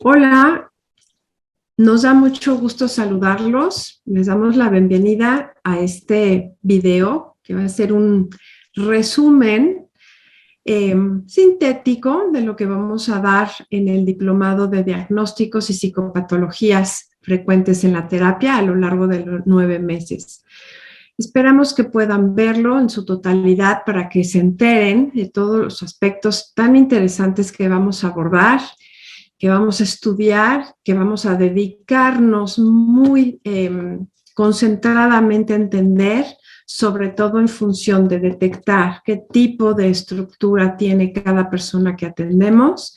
Hola, nos da mucho gusto saludarlos. Les damos la bienvenida a este video que va a ser un resumen sintético de lo que vamos a dar en el diplomado de diagnósticos y psicopatologías frecuentes en la terapia a lo largo de los 9 meses. Esperamos que puedan verlo en su totalidad para que se enteren de todos los aspectos tan interesantes que vamos a abordar, que vamos a estudiar, que vamos a dedicarnos muy concentradamente a entender, sobre todo en función de detectar qué tipo de estructura tiene cada persona que atendemos,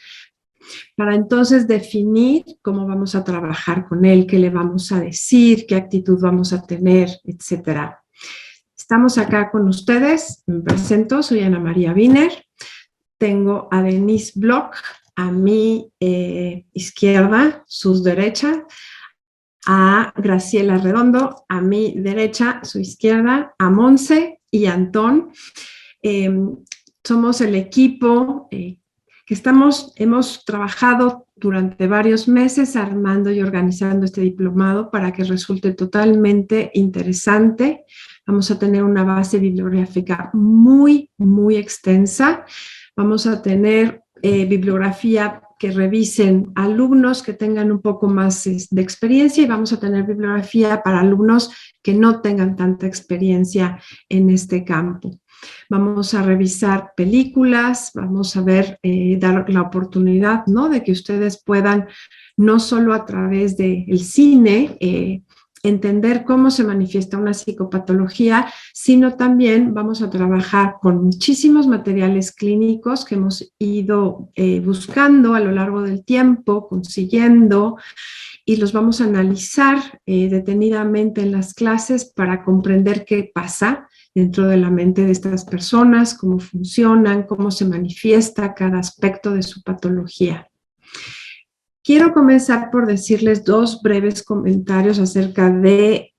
para entonces definir cómo vamos a trabajar con él, qué le vamos a decir, qué actitud vamos a tener, etcétera. Estamos acá con ustedes, me presento, soy Ana María Wiener, tengo a Denise Bloch a mi izquierda, su derecha, a Graciela Redondo, a mi derecha, su izquierda, a Monse y a Antón. Somos el equipo que hemos trabajado durante varios meses armando y organizando este diplomado para que resulte totalmente interesante. Vamos a tener una base bibliográfica muy, muy extensa. Vamos a tener bibliografía que revisen alumnos que tengan un poco más de experiencia y vamos a tener bibliografía para alumnos que no tengan tanta experiencia en este campo. Vamos a revisar películas, vamos a ver, dar la oportunidad, ¿no?, de que ustedes puedan, no solo a través del cine, entender cómo se manifiesta una psicopatología, sino también vamos a trabajar con muchísimos materiales clínicos que hemos ido buscando a lo largo del tiempo, consiguiendo, y los vamos a analizar detenidamente en las clases para comprender qué pasa dentro de la mente de estas personas, cómo funcionan, cómo se manifiesta cada aspecto de su patología. Quiero comenzar por decirles dos breves comentarios acerca de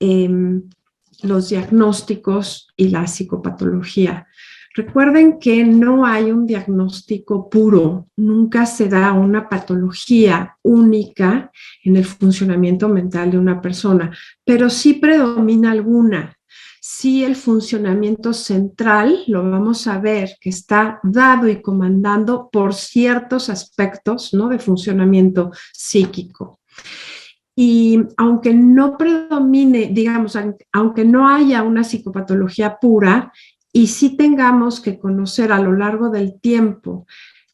los diagnósticos y la psicopatología. Recuerden que no hay un diagnóstico puro, nunca se da una patología única en el funcionamiento mental de una persona, pero sí predomina alguna. Sí, el funcionamiento central lo vamos a ver que está dado y comandando por ciertos aspectos, ¿no?, de funcionamiento psíquico. Y aunque no predomine, digamos, aunque no haya una psicopatología pura, y sí tengamos que conocer a lo largo del tiempo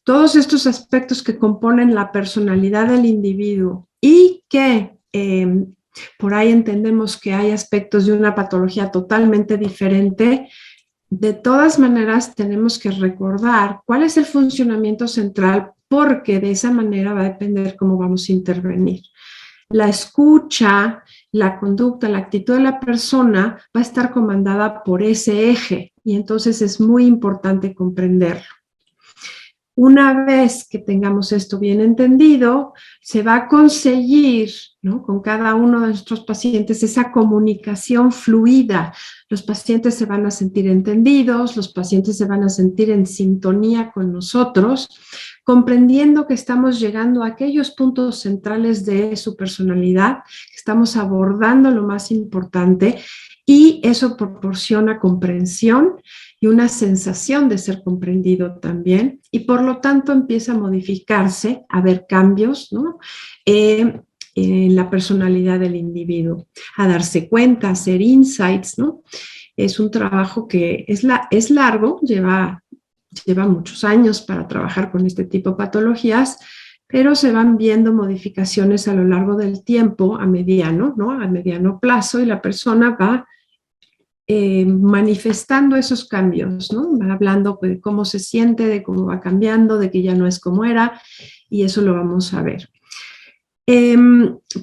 todos estos aspectos que componen la personalidad del individuo y que por ahí entendemos que hay aspectos de una patología totalmente diferente, de todas maneras tenemos que recordar cuál es el funcionamiento central, porque de esa manera va a depender cómo vamos a intervenir. La escucha, la conducta, la actitud de la persona va a estar comandada por ese eje y entonces es muy importante comprenderlo. Una vez que tengamos esto bien entendido, se va a conseguir, ¿no?, con cada uno de nuestros pacientes esa comunicación fluida. Los pacientes se van a sentir entendidos, los pacientes se van a sentir en sintonía con nosotros, comprendiendo que estamos llegando a aquellos puntos centrales de su personalidad, que estamos abordando lo más importante, y eso proporciona comprensión y una sensación de ser comprendido también, y por lo tanto empieza a modificarse, a haber cambios, ¿no?, en la personalidad del individuo, a darse cuenta, a hacer insights, ¿no? Es un trabajo que es largo, lleva muchos años para trabajar con este tipo de patologías, pero se van viendo modificaciones a lo largo del tiempo, a mediano, ¿no?, a mediano plazo, y la persona va manifestando esos cambios, ¿no? Va hablando de cómo se siente, de cómo va cambiando, de que ya no es como era, y eso lo vamos a ver.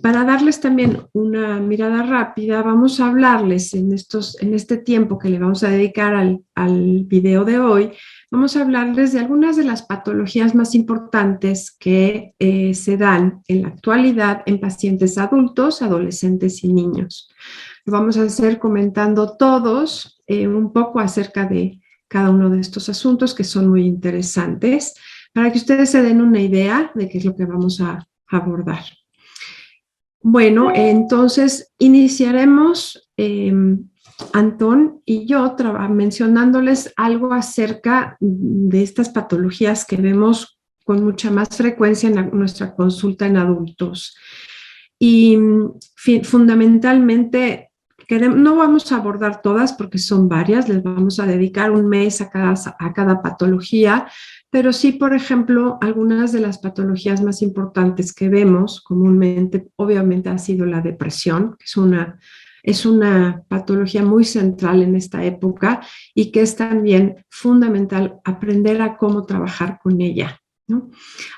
Para darles también una mirada rápida, vamos a hablarles en este tiempo que le vamos a dedicar al video de hoy, vamos a hablarles de algunas de las patologías más importantes que se dan en la actualidad en pacientes adultos, adolescentes y niños. Lo vamos a hacer comentando todos un poco acerca de cada uno de estos asuntos que son muy interesantes, para que ustedes se den una idea de qué es lo que vamos a abordar. Bueno, entonces iniciaremos, Antón y yo, mencionándoles algo acerca de estas patologías que vemos con mucha más frecuencia en nuestra consulta en adultos. Y fundamentalmente, no vamos a abordar todas porque son varias, les vamos a dedicar un mes a cada patología, pero sí, por ejemplo, algunas de las patologías más importantes que vemos comúnmente, obviamente ha sido la depresión, que es una patología muy central en esta época y que es también fundamental aprender a cómo trabajar con ella, ¿no?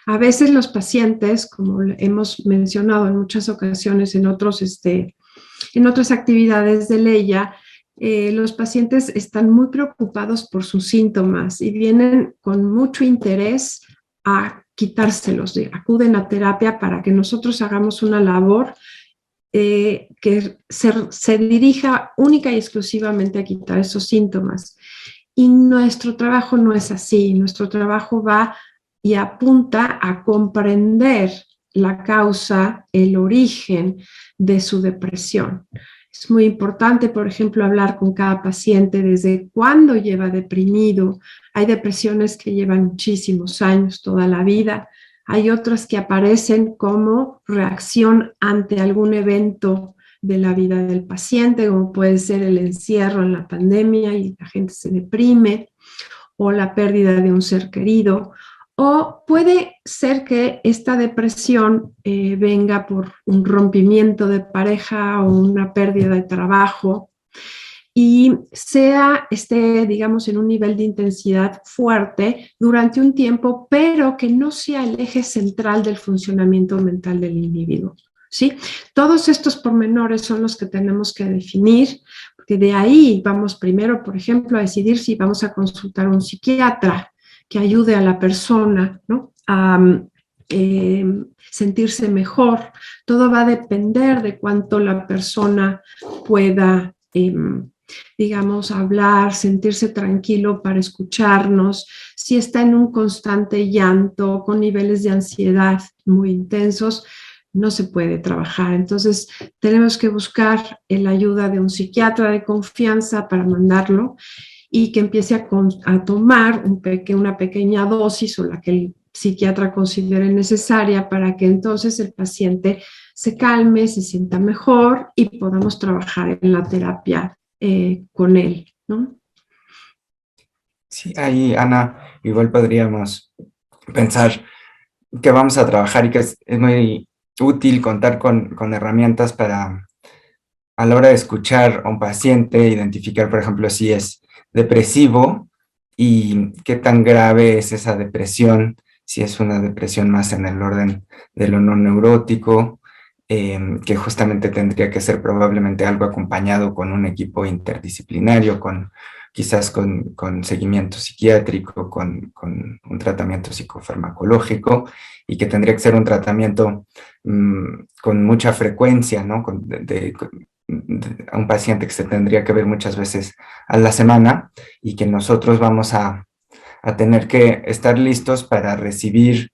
A veces los pacientes, como hemos mencionado en muchas ocasiones en otras actividades de Leya, los pacientes están muy preocupados por sus síntomas y vienen con mucho interés a quitárselos, acuden a terapia para que nosotros hagamos una labor que se dirija única y exclusivamente a quitar esos síntomas. Y nuestro trabajo no es así, nuestro trabajo va y apunta a comprender la causa, el origen de su depresión. Es muy importante, por ejemplo, hablar con cada paciente desde cuándo lleva deprimido. Hay depresiones que llevan muchísimos años, toda la vida. Hay otras que aparecen como reacción ante algún evento de la vida del paciente, como puede ser el encierro en la pandemia y la gente se deprime, o la pérdida de un ser querido, o puede ser que esta depresión venga por un rompimiento de pareja o una pérdida de trabajo y esté, digamos, en un nivel de intensidad fuerte durante un tiempo, pero que no sea el eje central del funcionamiento mental del individuo, ¿sí? Todos estos pormenores son los que tenemos que definir, porque de ahí vamos primero, por ejemplo, a decidir si vamos a consultar a un psiquiatra que ayude a la persona, ¿no?, a sentirse mejor. Todo va a depender de cuánto la persona pueda digamos, hablar, sentirse tranquilo para escucharnos, si está en un constante llanto, con niveles de ansiedad muy intensos, no se puede trabajar. Entonces, tenemos que buscar la ayuda de un psiquiatra de confianza para mandarlo y que empiece a tomar una pequeña dosis o la que el psiquiatra considere necesaria para que entonces el paciente se calme, se sienta mejor y podamos trabajar en la terapia con él, ¿no? Sí, ahí, Ana, igual podríamos pensar que vamos a trabajar y que es muy útil contar con herramientas para, a la hora de escuchar a un paciente, identificar, por ejemplo, si es depresivo y qué tan grave es esa depresión, si es una depresión más en el orden de lo no neurótico, que justamente tendría que ser probablemente algo acompañado con un equipo interdisciplinario, quizás con seguimiento psiquiátrico, con un tratamiento psicofarmacológico, y que tendría que ser un tratamiento con mucha frecuencia, ¿no? A un paciente que se tendría que ver muchas veces a la semana y que nosotros vamos a tener que estar listos para recibir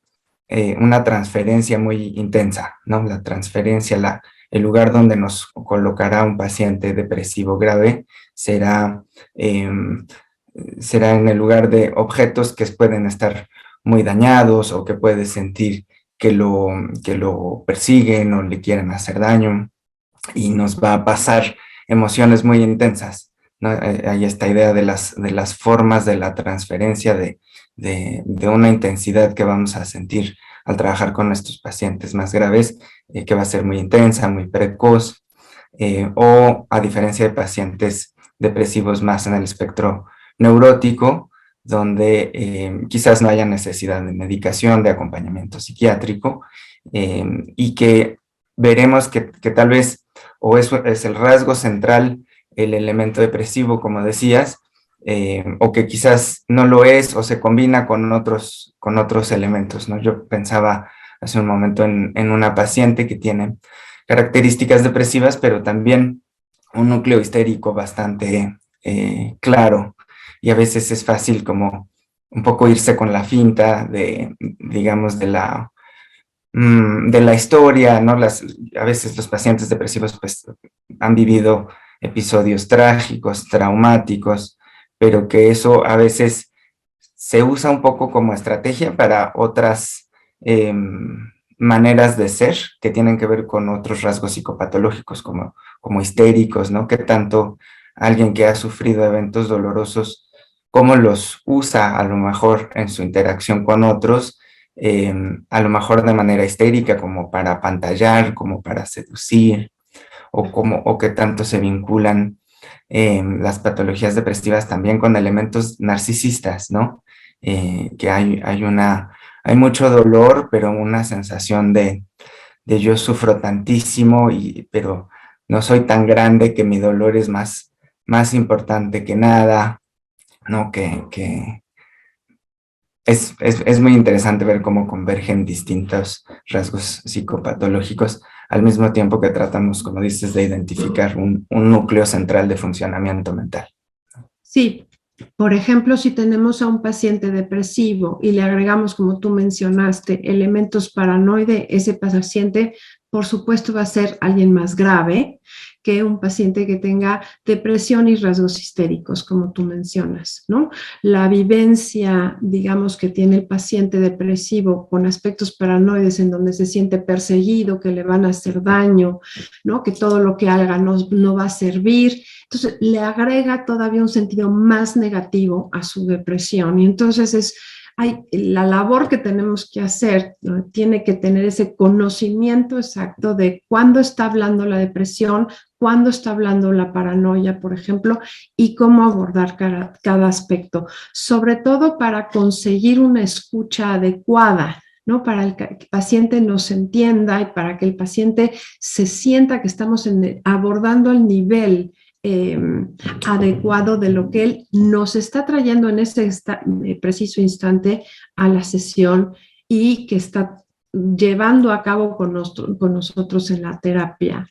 una transferencia muy intensa, ¿no? La transferencia, el lugar donde nos colocará un paciente depresivo grave será en el lugar de objetos que pueden estar muy dañados o que puede sentir que lo persiguen o le quieren hacer daño, y nos va a pasar emociones muy intensas, ¿no? Hay esta idea de las formas de la transferencia de una intensidad que vamos a sentir al trabajar con nuestros pacientes más graves, que va a ser muy intensa, muy precoz, o a diferencia de pacientes depresivos más en el espectro neurótico, donde quizás no haya necesidad de medicación, de acompañamiento psiquiátrico, y que veremos que tal vez, o eso es el rasgo central, el elemento depresivo, como decías, o que quizás no lo es o se combina con otros elementos, ¿no? Yo pensaba hace un momento en una paciente que tiene características depresivas, pero también un núcleo histérico bastante claro, y a veces es fácil como un poco irse con la finta digamos, de la historia, ¿no? A veces los pacientes depresivos pues han vivido episodios trágicos, traumáticos, pero que eso a veces se usa un poco como estrategia para otras maneras de ser que tienen que ver con otros rasgos psicopatológicos como histéricos, ¿no? Que tanto alguien que ha sufrido eventos dolorosos, cómo los usa a lo mejor en su interacción con otros, a lo mejor de manera histérica, como para apantallar, como para seducir, o que tanto se vinculan las patologías depresivas también con elementos narcisistas, ¿no? Que hay mucho dolor, pero una sensación de yo sufro tantísimo, pero no soy tan grande, que mi dolor es más importante que nada, ¿no? Es muy interesante ver cómo convergen distintos rasgos psicopatológicos al mismo tiempo que tratamos, como dices, de identificar un núcleo central de funcionamiento mental. Sí, por ejemplo, si tenemos a un paciente depresivo y le agregamos, como tú mencionaste, elementos paranoide, ese paciente, por supuesto, va a ser alguien más grave que un paciente que tenga depresión y rasgos histéricos, como tú mencionas, ¿no? La vivencia, digamos, que tiene el paciente depresivo con aspectos paranoides en donde se siente perseguido, que le van a hacer daño, ¿no? Que todo lo que haga no va a servir. Entonces, le agrega todavía un sentido más negativo a su depresión. Y entonces la labor que tenemos que hacer, ¿no? Tiene que tener ese conocimiento exacto de cuándo está hablando la depresión, cuándo está hablando la paranoia, por ejemplo, y cómo abordar cada aspecto, sobre todo para conseguir una escucha adecuada, ¿no? Para que el paciente nos entienda y para que el paciente se sienta que estamos abordando el nivel adecuado de lo que él nos está trayendo en este preciso instante a la sesión y que está llevando a cabo con nosotros en la terapia.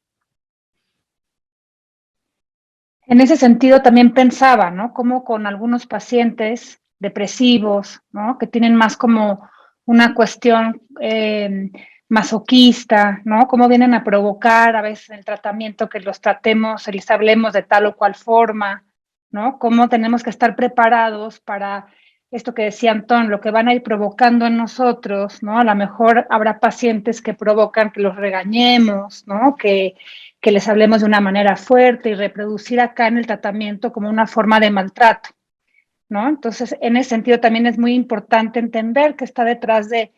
En ese sentido también pensaba, ¿no? Como con algunos pacientes depresivos, ¿no? Que tienen más como una cuestión masoquista, ¿no? Cómo vienen a provocar a veces el tratamiento, que los tratemos, les hablemos de tal o cual forma, ¿no? Cómo tenemos que estar preparados para esto que decía Antón, lo que van a ir provocando en nosotros, ¿no? A lo mejor habrá pacientes que provocan que los regañemos, ¿no? Que les hablemos de una manera fuerte y reproducir acá en el tratamiento como una forma de maltrato, ¿no? Entonces, en ese sentido también es muy importante entender que está detrás de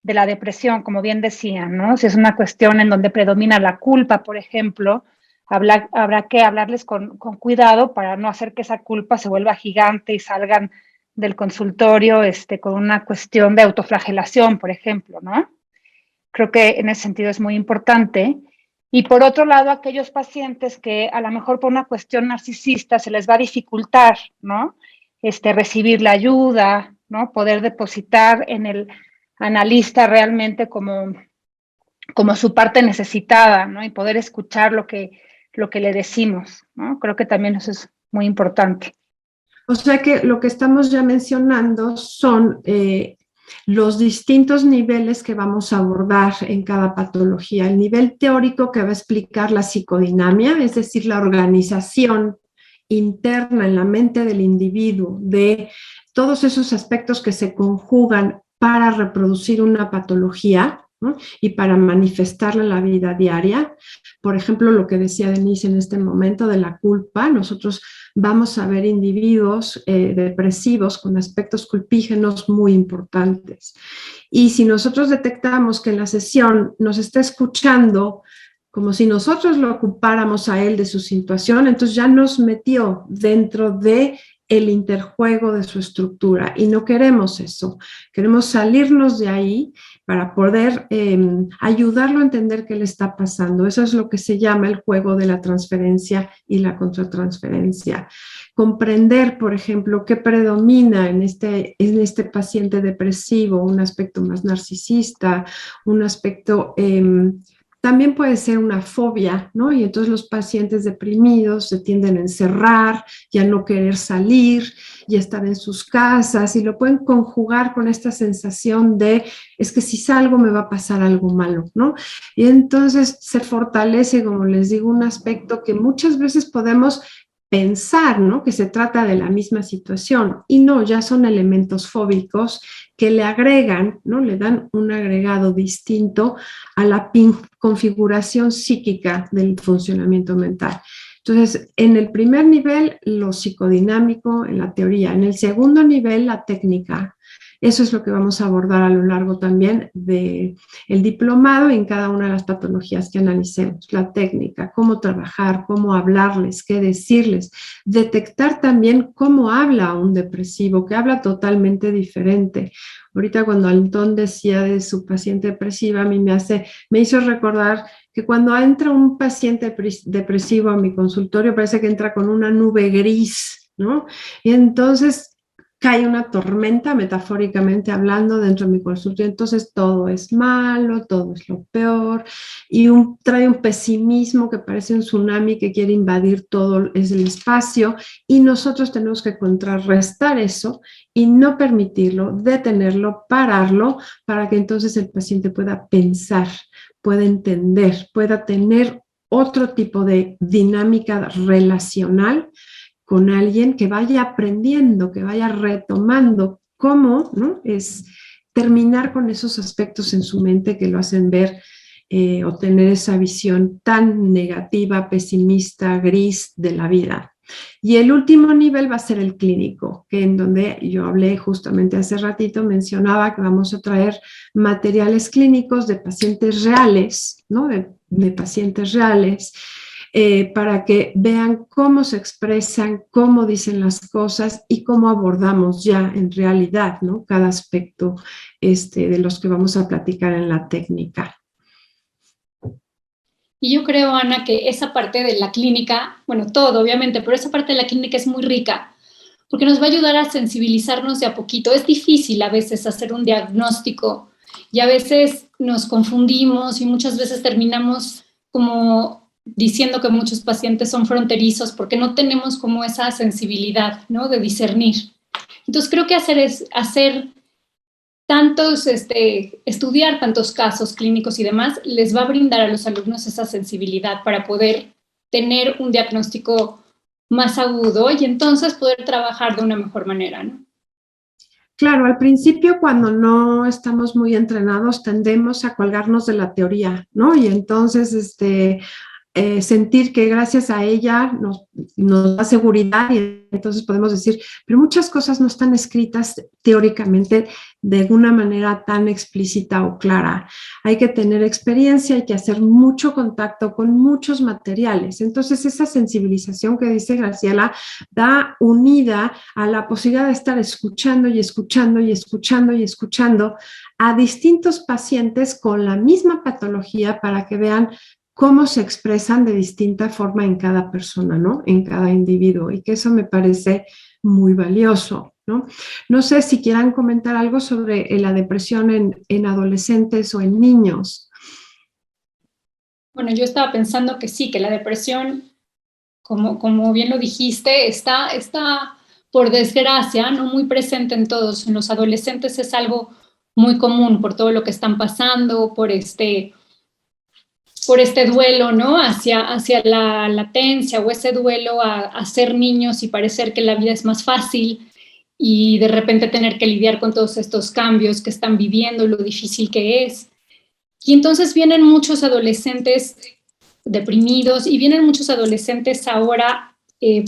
la depresión, como bien decían, ¿no? Si es una cuestión en donde predomina la culpa, por ejemplo, habrá que hablarles con cuidado para no hacer que esa culpa se vuelva gigante y salgan del consultorio con una cuestión de autoflagelación, por ejemplo, ¿no? Creo que en ese sentido es muy importante. Y por otro lado, aquellos pacientes que a lo mejor por una cuestión narcisista se les va a dificultar, ¿no? Recibir la ayuda, ¿no? Poder depositar en el analista realmente como su parte necesitada, ¿no? Y poder escuchar lo que le decimos, ¿no? Creo que también eso es muy importante. O sea que lo que estamos ya mencionando son los distintos niveles que vamos a abordar en cada patología. El nivel teórico, que va a explicar la psicodinamia, es decir, la organización interna en la mente del individuo de todos esos aspectos que se conjugan para reproducir una patología, ¿no? Y para manifestarla en la vida diaria. Por ejemplo, lo que decía Denise en este momento de la culpa, nosotros vamos a ver individuos depresivos con aspectos culpígenos muy importantes. Y si nosotros detectamos que en la sesión nos está escuchando como si nosotros lo ocupáramos a él de su situación, entonces ya nos metió dentro de el interjuego de su estructura y no queremos eso. Queremos salirnos de ahí para poder ayudarlo a entender qué le está pasando. Eso es lo que se llama el juego de la transferencia y la contratransferencia. Comprender, por ejemplo, qué predomina en este paciente depresivo, un aspecto más narcisista, un aspecto también puede ser una fobia, ¿no? Y entonces los pacientes deprimidos se tienden a encerrar y a no querer salir y estar en sus casas, y lo pueden conjugar con esta sensación de, es que si salgo me va a pasar algo malo, ¿no? Y entonces se fortalece, como les digo, un aspecto que muchas veces podemos pensar, ¿no? Que se trata de la misma situación, y no, ya son elementos fóbicos que le agregan, ¿no? Le dan un agregado distinto a la configuración psíquica del funcionamiento mental. Entonces, en el primer nivel, lo psicodinámico, en la teoría. En el segundo nivel, la técnica. Eso es lo que vamos a abordar a lo largo también del diplomado en cada una de las patologías que analicemos. La técnica, cómo trabajar, cómo hablarles, qué decirles. Detectar también cómo habla un depresivo, que habla totalmente diferente. Ahorita cuando Antón decía de su paciente depresiva, a mí me hizo recordar que cuando entra un paciente depresivo a mi consultorio, parece que entra con una nube gris, ¿no? Y entonces cae una tormenta, metafóricamente hablando, dentro de mi consultorio. Entonces todo es malo, todo es lo peor, y trae un pesimismo que parece un tsunami que quiere invadir todo el espacio, y nosotros tenemos que contrarrestar eso y no permitirlo, detenerlo, pararlo, para que entonces el paciente pueda pensar, pueda entender, pueda tener otro tipo de dinámica relacional con alguien, que vaya aprendiendo, que vaya retomando cómo, ¿no? Es terminar con esos aspectos en su mente que lo hacen ver o tener esa visión tan negativa, pesimista, gris de la vida. Y el último nivel va a ser el clínico, que en donde yo hablé justamente hace ratito, mencionaba que vamos a traer materiales clínicos de pacientes reales, ¿no? De pacientes reales, para que vean cómo se expresan, cómo dicen las cosas y cómo abordamos ya en realidad, ¿no? Cada aspecto de los que vamos a platicar en la técnica. Y yo creo, Ana, que esa parte de la clínica, bueno, todo obviamente, pero esa parte de la clínica es muy rica, porque nos va a ayudar a sensibilizarnos de a poquito. Es difícil a veces hacer un diagnóstico y a veces nos confundimos y muchas veces terminamos como diciendo que muchos pacientes son fronterizos porque no tenemos como esa sensibilidad, ¿no? De discernir. Entonces creo que hacer estudiar tantos casos clínicos y demás, les va a brindar a los alumnos esa sensibilidad para poder tener un diagnóstico más agudo y entonces poder trabajar de una mejor manera, ¿no? Claro, al principio, cuando no estamos muy entrenados, tendemos a colgarnos de la teoría, ¿no? Y entonces, sentir que gracias a ella nos da seguridad, y entonces podemos decir, pero muchas cosas no están escritas teóricamente de una manera tan explícita o clara. Hay que tener experiencia, hay que hacer mucho contacto con muchos materiales. Entonces esa sensibilización que dice Graciela da unida a la posibilidad de estar escuchando y escuchando y escuchando y escuchando a distintos pacientes con la misma patología, para que vean cómo se expresan de distinta forma en cada persona, ¿no? En cada individuo, y que eso me parece muy valioso, ¿no? No sé si quieran comentar algo sobre la depresión en adolescentes o en niños. Bueno, yo estaba pensando que sí, que la depresión, como bien lo dijiste, está por desgracia, no muy presente en todos. En los adolescentes es algo muy común por todo lo que están pasando, por este duelo, ¿no? Hacia la latencia, o ese duelo a ser niños y parecer que la vida es más fácil, y de repente tener que lidiar con todos estos cambios que están viviendo, lo difícil que es. Y entonces vienen muchos adolescentes deprimidos, y vienen muchos adolescentes ahora,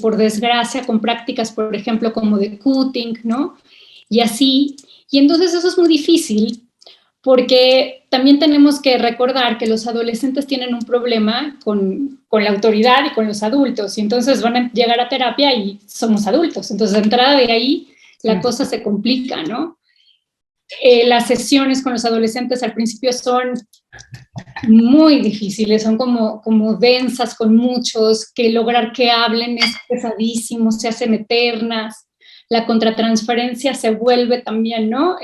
por desgracia, con prácticas, por ejemplo, como de cutting, ¿no? Y así. Y entonces eso es muy difícil, porque también tenemos que recordar que los adolescentes tienen un problema con la autoridad y con los adultos, y entonces van a llegar a terapia y somos adultos. Entonces, de entrada de ahí, la cosa se complica, ¿no? Las sesiones con los adolescentes al principio son muy difíciles, son como densas con muchos, que lograr que hablen es pesadísimo, se hacen eternas, la contratransferencia se vuelve también, ¿no?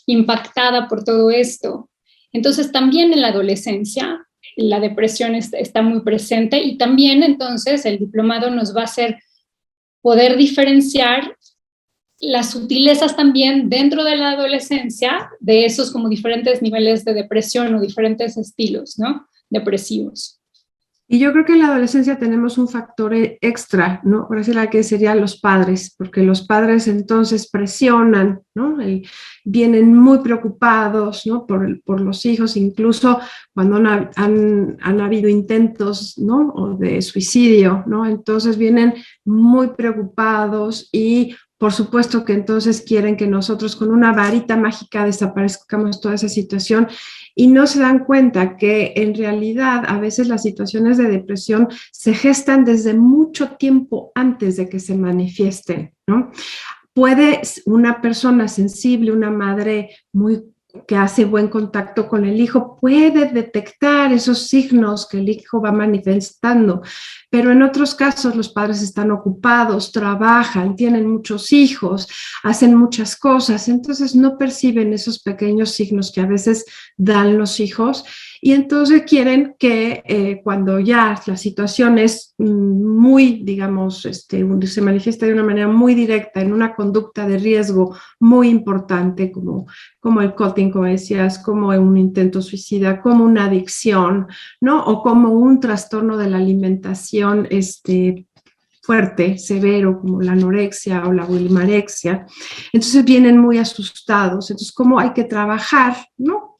Impactada por todo esto. Entonces también en la adolescencia la depresión está muy presente, y también entonces el diplomado nos va a hacer poder diferenciar las sutilezas también dentro de la adolescencia de esos como diferentes niveles de depresión o diferentes estilos, ¿no?, depresivos. Y yo creo que en la adolescencia tenemos un factor extra, ¿no? Por decir la que serían los padres, porque los padres entonces presionan, ¿no? Vienen muy preocupados, ¿no? Por los hijos, incluso cuando han habido intentos, ¿no? O de suicidio, ¿no? Entonces vienen muy preocupados y por supuesto que entonces quieren que nosotros con una varita mágica desaparezcamos toda esa situación, y no se dan cuenta que en realidad a veces las situaciones de depresión se gestan desde mucho tiempo antes de que se manifiesten, ¿no? Puede una persona sensible, una madre que hace buen contacto con el hijo, puede detectar esos signos que el hijo va manifestando, pero en otros casos los padres están ocupados, trabajan, tienen muchos hijos, hacen muchas cosas, entonces no perciben esos pequeños signos que a veces dan los hijos, y entonces quieren que cuando ya la situación es muy, digamos, se manifiesta de una manera muy directa en una conducta de riesgo muy importante, como el cutting, como decías, como un intento suicida, como una adicción, ¿no? O como un trastorno de la alimentación fuerte, severo, como la anorexia o la bulimorexia. Entonces vienen muy asustados. Entonces, ¿cómo hay que trabajar, ¿no?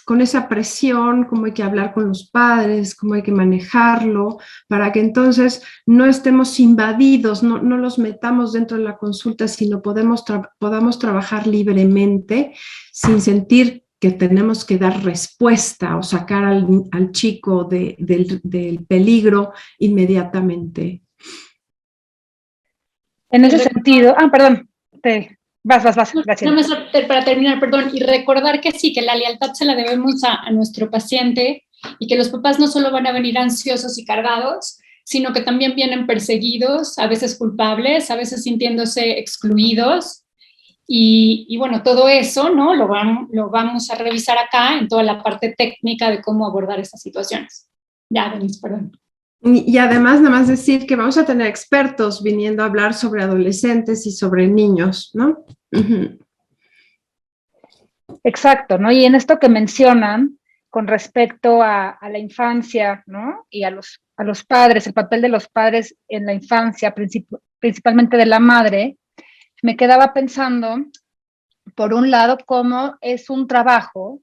Con esa presión, cómo hay que hablar con los padres, cómo hay que manejarlo, para que entonces no estemos invadidos, no los metamos dentro de la consulta, sino podamos trabajar libremente sin sentir que tenemos que dar respuesta o sacar al chico del peligro inmediatamente. En ese sentido, perdón, vas, gracias. Para terminar, perdón, y recordar que sí, que la lealtad se la debemos a nuestro paciente, y que los papás no solo van a venir ansiosos y cargados, sino que también vienen perseguidos, a veces culpables, a veces sintiéndose excluidos, y bueno, todo eso, ¿no?, lo vamos a revisar acá en toda la parte técnica de cómo abordar estas situaciones. Ya, Denise, perdón. Y además, nada más decir que vamos a tener expertos viniendo a hablar sobre adolescentes y sobre niños, ¿no? Uh-huh. Exacto, ¿no? Y en esto que mencionan con respecto a la infancia, ¿no? Y a los padres, el papel de los padres en la infancia, principalmente de la madre, me quedaba pensando, por un lado, cómo es un trabajo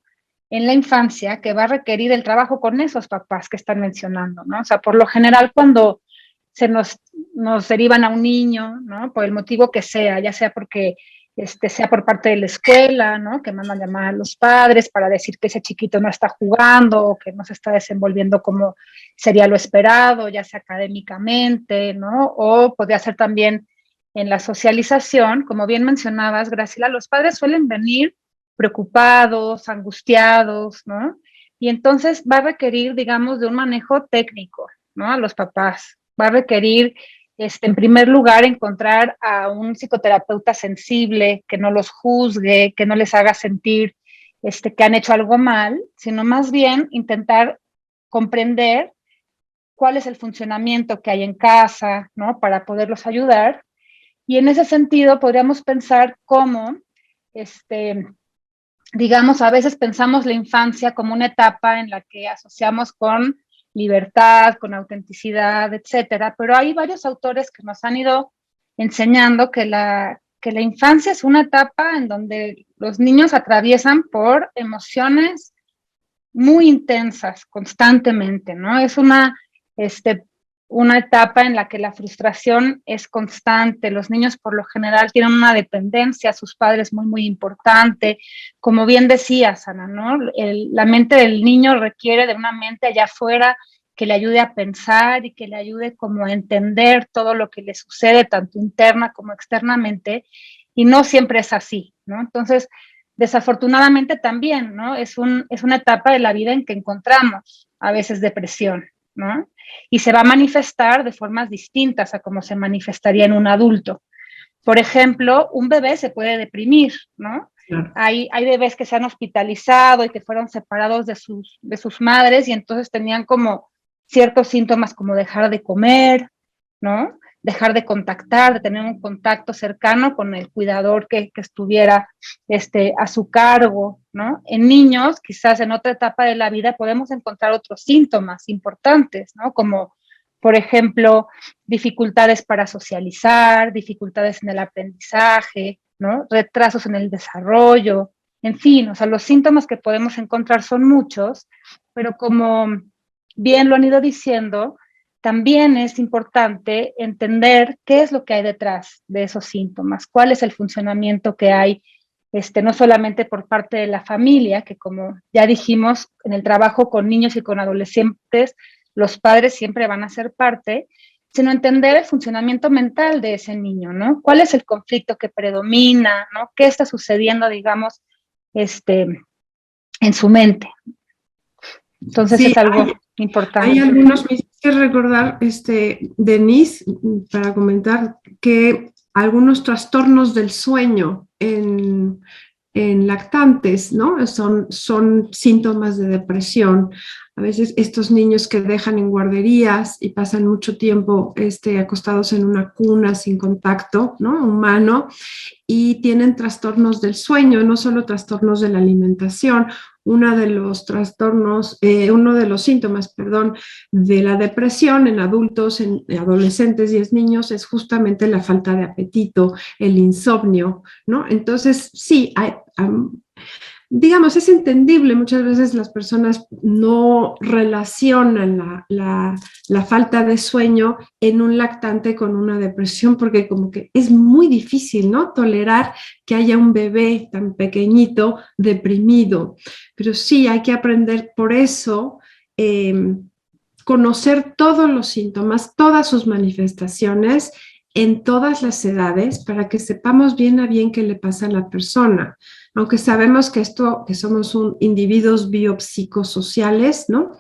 en la infancia que va a requerir el trabajo con esos papás que están mencionando, ¿no? O sea, por lo general, cuando nos derivan a un niño, ¿no? Por el motivo que sea, ya sea porque sea por parte de la escuela, ¿no? Que mandan llamar a los padres para decir que ese chiquito no está jugando o que no se está desenvolviendo como sería lo esperado, ya sea académicamente, ¿no? O podría ser también en la socialización, como bien mencionabas, Graciela, los padres suelen venir preocupados, angustiados, ¿no? Y entonces va a requerir, digamos, de un manejo técnico, ¿no? A los papás. Va a requerir, en primer lugar, encontrar a un psicoterapeuta sensible, que no los juzgue, que no les haga sentir que han hecho algo mal, sino más bien intentar comprender cuál es el funcionamiento que hay en casa, ¿no? Para poderlos ayudar. Y en ese sentido podríamos pensar cómo, digamos, a veces pensamos la infancia como una etapa en la que asociamos con libertad, con autenticidad, etcétera, pero hay varios autores que nos han ido enseñando que la infancia es una etapa en donde los niños atraviesan por emociones muy intensas constantemente, ¿no? Es una etapa en la que la frustración es constante. Los niños por lo general tienen una dependencia a sus padres muy, muy importante. Como bien decías, Ana, ¿no? La mente del niño requiere de una mente allá afuera que le ayude a pensar y que le ayude como a entender todo lo que le sucede, tanto interna como externamente, y no siempre es así, ¿no? Entonces, desafortunadamente también, ¿no? Es una etapa de la vida en que encontramos a veces depresión, ¿no? Y se va a manifestar de formas distintas a como se manifestaría en un adulto. Por ejemplo, un bebé se puede deprimir, ¿no? Claro. Hay bebés que se han hospitalizado y que fueron separados de sus madres y entonces tenían como ciertos síntomas como dejar de comer, ¿no? Dejar de contactar, de tener un contacto cercano con el cuidador que estuviera a su cargo, ¿no? En niños, quizás en otra etapa de la vida, podemos encontrar otros síntomas importantes, ¿no? Como, por ejemplo, dificultades para socializar, dificultades en el aprendizaje, ¿no? Retrasos en el desarrollo, en fin, o sea, los síntomas que podemos encontrar son muchos, pero como bien lo han ido diciendo, también es importante entender qué es lo que hay detrás de esos síntomas, cuál es el funcionamiento que hay, no solamente por parte de la familia, que como ya dijimos, en el trabajo con niños y con adolescentes, los padres siempre van a ser parte, sino entender el funcionamiento mental de ese niño, ¿no? ¿Cuál es el conflicto que predomina, ¿no? ¿Qué está sucediendo, digamos, en su mente? Entonces Sí, es algo importante. Hay algunos, me hiciste recordar, Denise, para comentar que algunos trastornos del sueño en lactantes, ¿no? Son síntomas de depresión. A veces estos niños que dejan en guarderías y pasan mucho tiempo acostados en una cuna sin contacto, ¿no? Humano, y tienen trastornos del sueño, no solo trastornos de la alimentación. Uno de los síntomas, perdón, de la depresión en adultos, en adolescentes y en niños es justamente la falta de apetito, el insomnio, ¿no? Entonces, sí, digamos, es entendible, muchas veces las personas no relacionan la falta de sueño en un lactante con una depresión, porque como que es muy difícil, ¿no? Tolerar que haya un bebé tan pequeñito deprimido, pero sí hay que aprender por eso, conocer todos los síntomas, todas sus manifestaciones en todas las edades para que sepamos bien a bien qué le pasa a la persona. Aunque sabemos que somos individuos biopsicosociales, ¿no?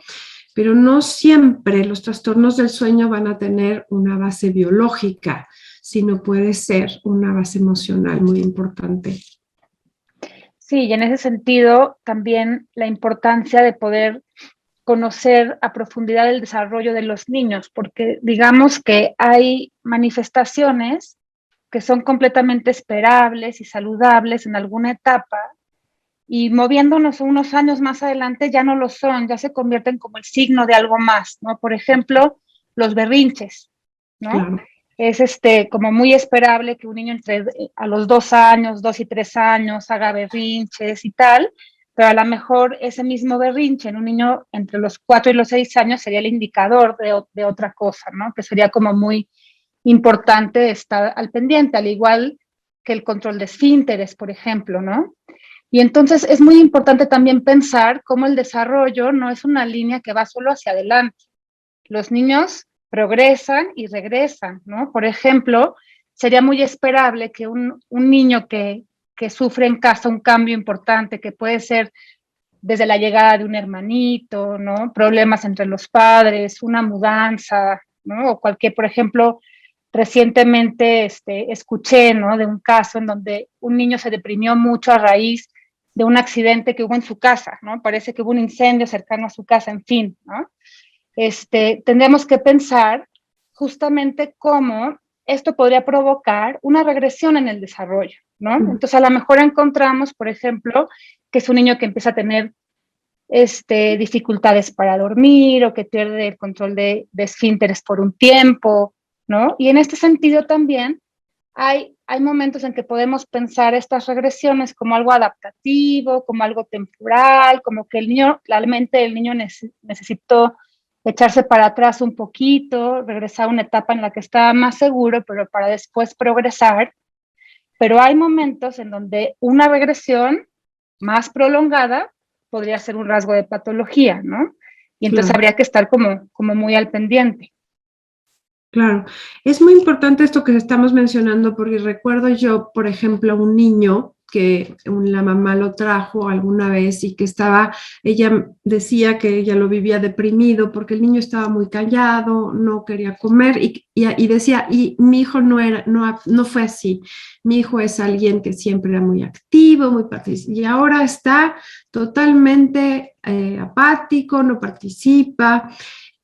Pero no siempre los trastornos del sueño van a tener una base biológica, sino puede ser una base emocional muy importante. Sí, y en ese sentido también la importancia de poder conocer a profundidad el desarrollo de los niños, porque digamos que hay manifestaciones que son completamente esperables y saludables en alguna etapa, y moviéndonos unos años más adelante ya no lo son, ya se convierten como el signo de algo más, ¿no? Por ejemplo, los berrinches, ¿no? Claro. Es como muy esperable que un niño a los 2 años, 2 y 3 años, haga berrinches y tal, pero a lo mejor ese mismo berrinche en un niño entre los 4 y los 6 años sería el indicador de otra cosa, ¿no? Que sería como muy importante estar al pendiente, al igual que el control de esfínteres, por ejemplo, ¿no? Y entonces es muy importante también pensar cómo el desarrollo no es una línea que va solo hacia adelante. Los niños progresan y regresan, ¿no? Por ejemplo, sería muy esperable que un niño que sufre en casa un cambio importante, que puede ser desde la llegada de un hermanito, ¿no? Problemas entre los padres, una mudanza, ¿no? O cualquier, por ejemplo, recientemente escuché, ¿no? De un caso en donde un niño se deprimió mucho a raíz de un accidente que hubo en su casa, ¿no? Parece que hubo un incendio cercano a su casa, en fin, ¿no? Tendremos que pensar justamente cómo esto podría provocar una regresión en el desarrollo, ¿no? Entonces, a lo mejor encontramos, por ejemplo, que es un niño que empieza a tener dificultades para dormir o que pierde el control de esfínteres por un tiempo, ¿no? Y en este sentido también hay momentos en que podemos pensar estas regresiones como algo adaptativo, como algo temporal, como que la mente del niño necesitó echarse para atrás un poquito, regresar a una etapa en la que estaba más seguro, pero para después progresar. Pero hay momentos en donde una regresión más prolongada podría ser un rasgo de patología, ¿no? Y entonces habría que estar como muy al pendiente. Claro, es muy importante esto que estamos mencionando porque recuerdo yo, por ejemplo, un niño que la mamá lo trajo alguna vez y que ella decía que ella lo vivía deprimido porque el niño estaba muy callado, no quería comer y decía, y mi hijo no fue así. Mi hijo es alguien que siempre era muy activo, muy participativo, y ahora está totalmente apático, no participa.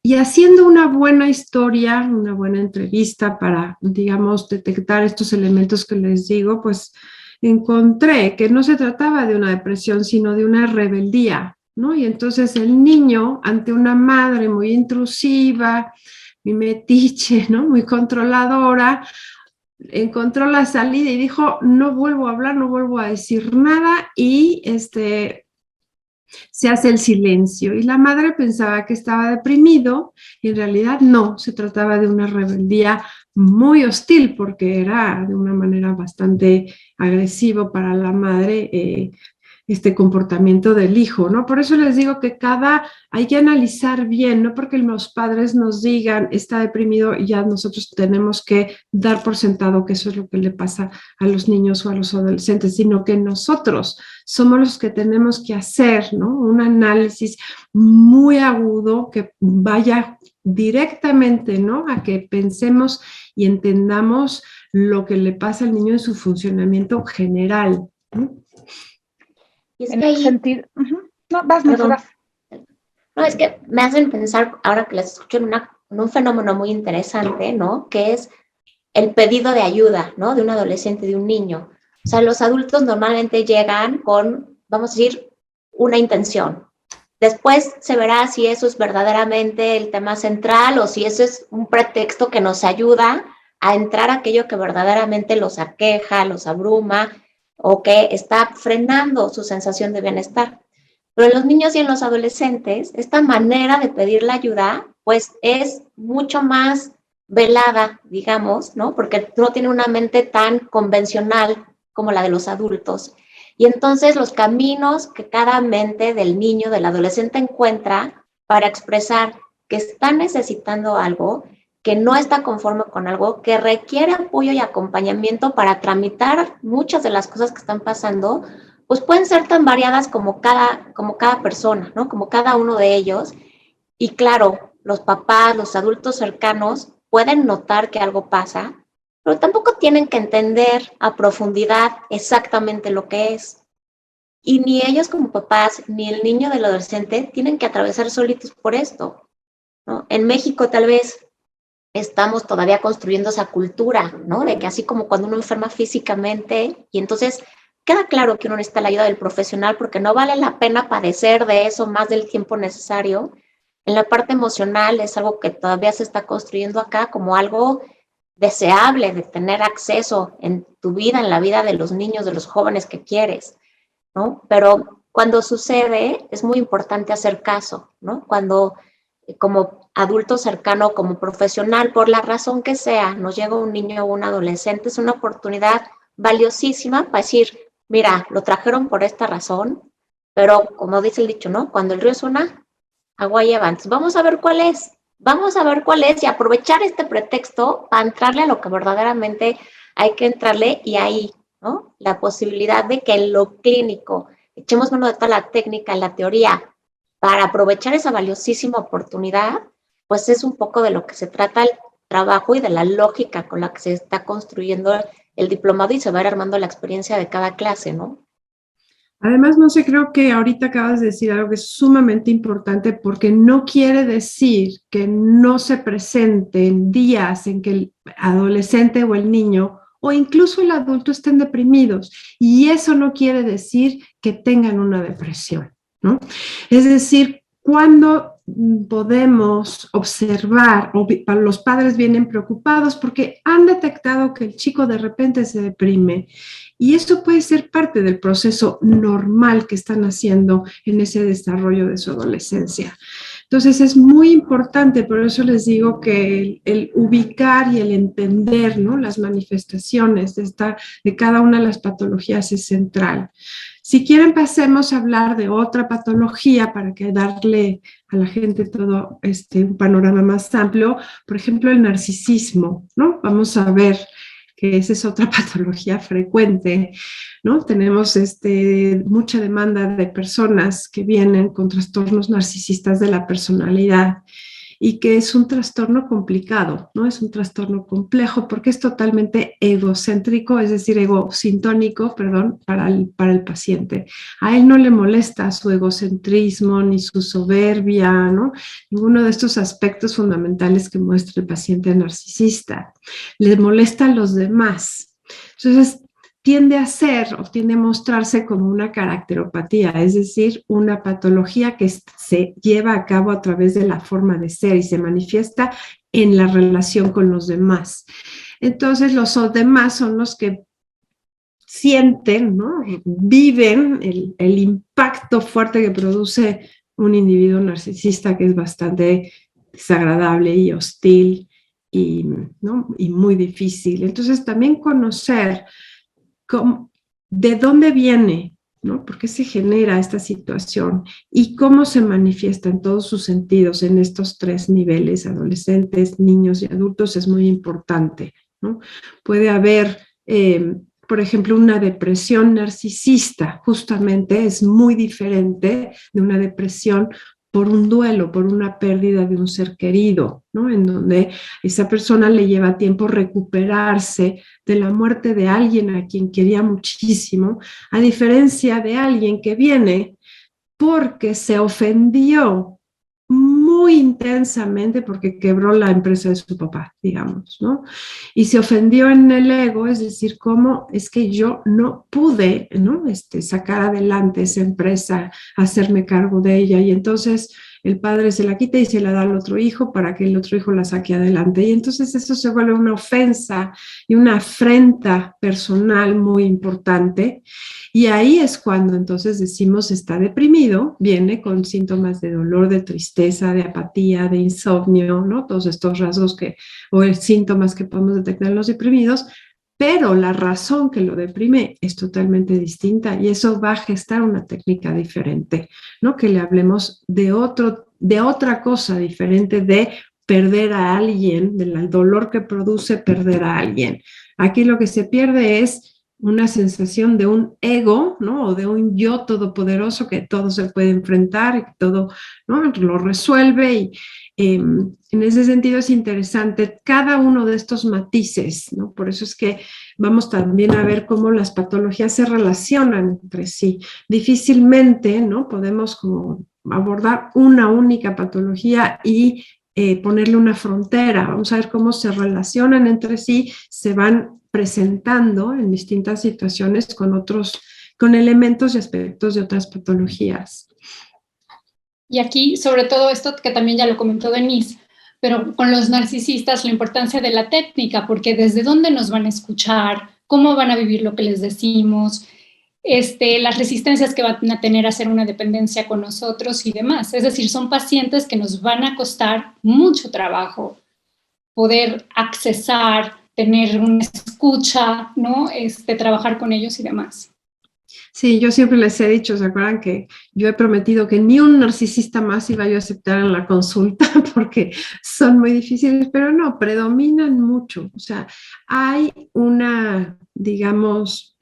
Y haciendo una buena historia, una buena entrevista para, digamos, detectar estos elementos que les digo, pues encontré que no se trataba de una depresión, sino de una rebeldía, ¿no? Y entonces el niño, ante una madre muy intrusiva, muy metiche, ¿no? Muy controladora, encontró la salida y dijo, no vuelvo a hablar, no vuelvo a decir nada, y se hace el silencio. Y la madre pensaba que estaba deprimido, y en realidad no, se trataba de una rebeldía muy hostil, porque era de una manera bastante agresivo para la madre este comportamiento del hijo, ¿no? Por eso les digo que hay que analizar bien, no porque los padres nos digan está deprimido y ya nosotros tenemos que dar por sentado que eso es lo que le pasa a los niños o a los adolescentes, sino que nosotros somos los que tenemos que hacer, ¿no? Un análisis muy agudo que vaya directamente, ¿no? A que pensemos y entendamos lo que le pasa al niño en su funcionamiento general, ¿no? Y es En que ese ahí, sentido, no, vas, perdón, vas. no, es que me hacen pensar, ahora que les escucho, en un fenómeno muy interesante, ¿no? Que es el pedido de ayuda, ¿no? De un adolescente, de un niño. O sea, los adultos normalmente llegan con, vamos a decir, una intención. Después se verá si eso es verdaderamente el tema central o si eso es un pretexto que nos ayuda a entrar a aquello que verdaderamente los aqueja, los abruma o que está frenando su sensación de bienestar. Pero en los niños y en los adolescentes, esta manera de pedir la ayuda, pues es mucho más velada, digamos, ¿no? Porque no tiene una mente tan convencional como la de los adultos. Y entonces los caminos que cada mente del niño, del adolescente encuentra para expresar que está necesitando algo, que no está conforme con algo, que requiere apoyo y acompañamiento para tramitar muchas de las cosas que están pasando, pues pueden ser tan variadas como cada persona, ¿no? Como cada uno de ellos. Y claro, los papás, los adultos cercanos pueden notar que algo pasa, pero tampoco tienen que entender a profundidad exactamente lo que es. Y ni ellos como papás, ni el niño del adolescente tienen que atravesar solitos por esto, ¿no? En México tal vez estamos todavía construyendo esa cultura, ¿no? De que así como cuando uno enferma físicamente y entonces queda claro que uno necesita la ayuda del profesional porque no vale la pena padecer de eso más del tiempo necesario. En la parte emocional es algo que todavía se está construyendo acá como algo deseable de tener acceso en tu vida, en la vida de los niños, de los jóvenes que quieres, ¿no? Pero cuando sucede es muy importante hacer caso, ¿no? Cuando como adulto cercano, como profesional, por la razón que sea, nos llega un niño o un adolescente, es una oportunidad valiosísima para decir, mira, lo trajeron por esta razón, pero como dice el dicho, ¿no? Cuando el río suena, agua lleva. Entonces, vamos a ver cuál es y aprovechar este pretexto para entrarle a lo que verdaderamente hay que entrarle y ahí, ¿no? La posibilidad de que en lo clínico echemos mano de toda la técnica, la teoría, para aprovechar esa valiosísima oportunidad, pues es un poco de lo que se trata el trabajo y de la lógica con la que se está construyendo el diplomado y se va a ir armando la experiencia de cada clase, ¿no? Además, no sé, creo que ahorita acabas de decir algo que es sumamente importante porque no quiere decir que no se presenten días en que el adolescente o el niño o incluso el adulto estén deprimidos, y eso no quiere decir que tengan una depresión, ¿no? Es decir, cuando podemos observar, o los padres vienen preocupados porque han detectado que el chico de repente se deprime, y eso puede ser parte del proceso normal que están haciendo en ese desarrollo de su adolescencia. Entonces es muy importante, por eso les digo que el ubicar y el entender, ¿no?, las manifestaciones de cada una de las patologías es central. Si quieren, pasemos a hablar de otra patología para que darle a la gente todo un panorama más amplio. Por ejemplo, el narcisismo, ¿no? Vamos a ver que esa es otra patología frecuente, ¿no? Tenemos mucha demanda de personas que vienen con trastornos narcisistas de la personalidad y que es un trastorno complicado, ¿no? Es un trastorno complejo porque es totalmente egocéntrico, es decir, egosintónico, perdón, para el paciente. A él no le molesta su egocentrismo ni su soberbia, ¿no? Ninguno de estos aspectos fundamentales que muestra el paciente narcisista. Le molesta a los demás. Entonces, tiende a ser o tiende a mostrarse como una caracteropatía, es decir, una patología que se lleva a cabo a través de la forma de ser y se manifiesta en la relación con los demás. Entonces, los demás son los que sienten, ¿no? Viven el impacto fuerte que produce un individuo narcisista, que es bastante desagradable y hostil y, ¿no? y muy difícil. Entonces, también conocer de dónde viene, ¿no? ¿Por qué se genera esta situación? Y cómo se manifiesta en todos sus sentidos en estos tres niveles, adolescentes, niños y adultos, es muy importante, ¿no? Puede haber, por ejemplo, una depresión narcisista, justamente es muy diferente de una depresión por un duelo, por una pérdida de un ser querido, ¿no? En donde esa persona le lleva tiempo recuperarse de la muerte de alguien a quien quería muchísimo, a diferencia de alguien que viene porque se ofendió muy intensamente porque quebró la empresa de su papá, digamos, ¿no? Y se ofendió en el ego, es decir, cómo es que yo no pude, ¿no? Sacar adelante esa empresa, hacerme cargo de ella, y entonces el padre se la quita y se la da al otro hijo para que el otro hijo la saque adelante. Y entonces eso se vuelve una ofensa y una afrenta personal muy importante. Y ahí es cuando entonces decimos está deprimido, viene con síntomas de dolor, de tristeza, de apatía, de insomnio, ¿no? Todos estos rasgos o síntomas que podemos detectar en los deprimidos, pero la razón que lo deprime es totalmente distinta y eso va a gestar una técnica diferente, ¿no? Que le hablemos de otra cosa diferente de perder a alguien, del dolor que produce perder a alguien. Aquí lo que se pierde es una sensación de un ego, ¿no? O de un yo todopoderoso que todo se puede enfrentar y que todo, ¿no? Lo resuelve y en ese sentido es interesante cada uno de estos matices, ¿no? Por eso es que vamos también a ver cómo las patologías se relacionan entre sí. Difícilmente, ¿no? Podemos como abordar una única patología y ponerle una frontera. Vamos a ver cómo se relacionan entre sí, se van presentando en distintas situaciones con elementos y aspectos de otras patologías. Y aquí, sobre todo esto que también ya lo comentó Denise, pero con los narcisistas la importancia de la técnica, porque desde dónde nos van a escuchar, cómo van a vivir lo que les decimos, las resistencias que van a tener a hacer una dependencia con nosotros y demás. Es decir, son pacientes que nos van a costar mucho trabajo poder accesar, tener una escucha, ¿no? Trabajar con ellos y demás. Sí, yo siempre les he dicho, ¿se acuerdan que yo he prometido que ni un narcisista más iba yo a aceptar en la consulta porque son muy difíciles, pero no, predominan mucho. O sea, hay una, digamos,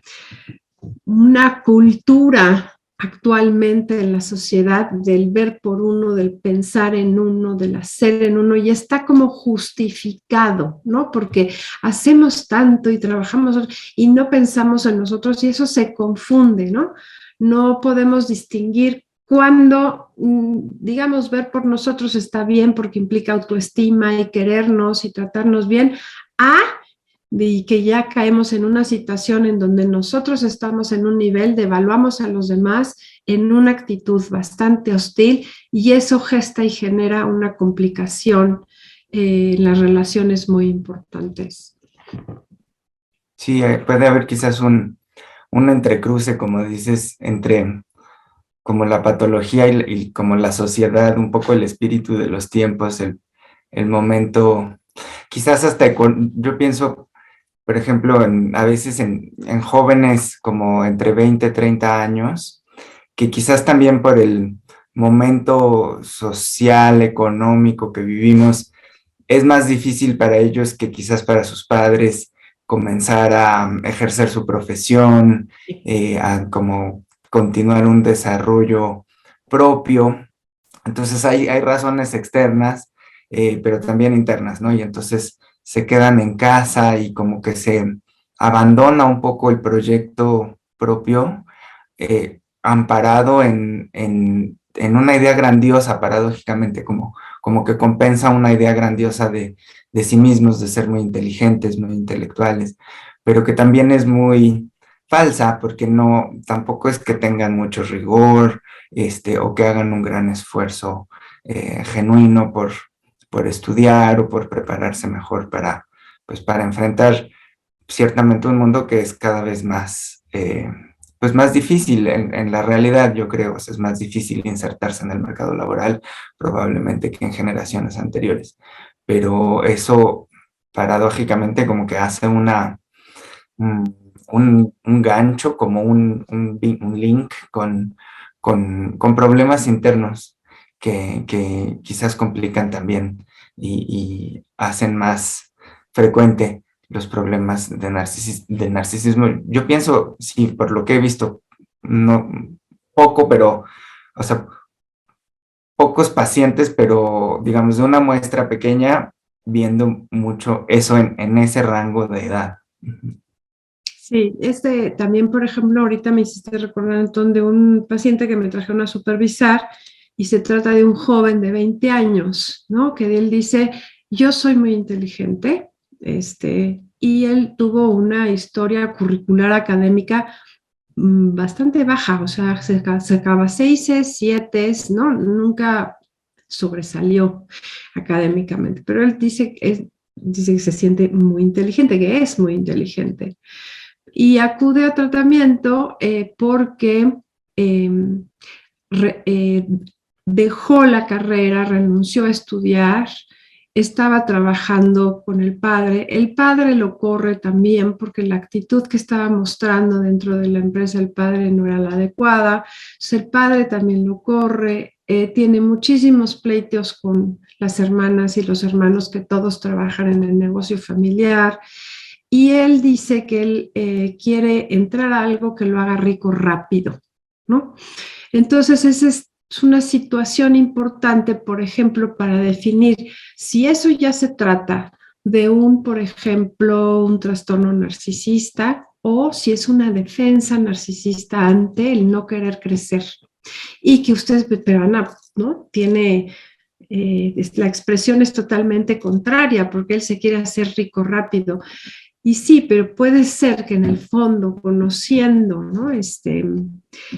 una cultura actualmente en la sociedad del ver por uno, del pensar en uno, del hacer en uno, y está como justificado, ¿no? Porque hacemos tanto y trabajamos y no pensamos en nosotros y eso se confunde, ¿no? No podemos distinguir cuando, digamos, ver por nosotros está bien porque implica autoestima y querernos y tratarnos bien, y que ya caemos en una situación en donde nosotros estamos en un nivel de evaluamos a los demás en una actitud bastante hostil y eso gesta y genera una complicación en las relaciones muy importantes. Sí, puede haber quizás un entrecruce, como dices, entre como la patología y como la sociedad, un poco el espíritu de los tiempos, el momento, quizás hasta, yo pienso, por ejemplo, a veces en jóvenes como entre 20 y 30 años, que quizás también por el momento social, económico que vivimos, es más difícil para ellos que quizás para sus padres comenzar a ejercer su profesión, a como continuar un desarrollo propio. Entonces hay razones externas, pero también internas, ¿no? Y entonces se quedan en casa y como que se abandona un poco el proyecto propio, amparado en una idea grandiosa, paradójicamente, como que compensa una idea grandiosa de sí mismos, de ser muy inteligentes, muy intelectuales, pero que también es muy falsa, porque no, tampoco es que tengan mucho rigor, o que hagan un gran esfuerzo genuino por estudiar o por prepararse mejor pues para enfrentar ciertamente un mundo que es cada vez más, pues más difícil en la realidad, yo creo. O sea, es más difícil insertarse en el mercado laboral probablemente que en generaciones anteriores. Pero eso paradójicamente como que hace un gancho, como un link con problemas internos que quizás complican también y hacen más frecuente los problemas de narcisismo. Yo pienso, sí, por lo que he visto, no poco, pero, o sea, pocos pacientes, pero digamos de una muestra pequeña, viendo mucho eso en ese rango de edad. Sí, también, por ejemplo, ahorita me hiciste recordar, Antón, de un paciente que me trajeron a supervisar y se trata de un joven de 20 años, ¿no? Que él dice, yo soy muy inteligente, y él tuvo una historia curricular académica bastante baja, o sea, sacaba 6, 7, ¿no? Nunca sobresalió académicamente, pero él dice que se siente muy inteligente, que es muy inteligente y acude a tratamiento porque eh, re, eh, dejó la carrera, renunció a estudiar, estaba trabajando con el padre lo corre también porque la actitud que estaba mostrando dentro de la empresa el padre no era la adecuada, entonces el padre también lo corre, tiene muchísimos pleitos con las hermanas y los hermanos que todos trabajan en el negocio familiar, y él dice que él quiere entrar a algo que lo haga rico rápido, ¿no? Entonces, esa es una situación importante, por ejemplo, para definir si eso ya se trata de por ejemplo, un trastorno narcisista o si es una defensa narcisista ante el no querer crecer. Y que ustedes, pero Ana, ¿no? La expresión es totalmente contraria porque él se quiere hacer rico rápido. Y sí, pero puede ser que en el fondo, conociendo, ¿no?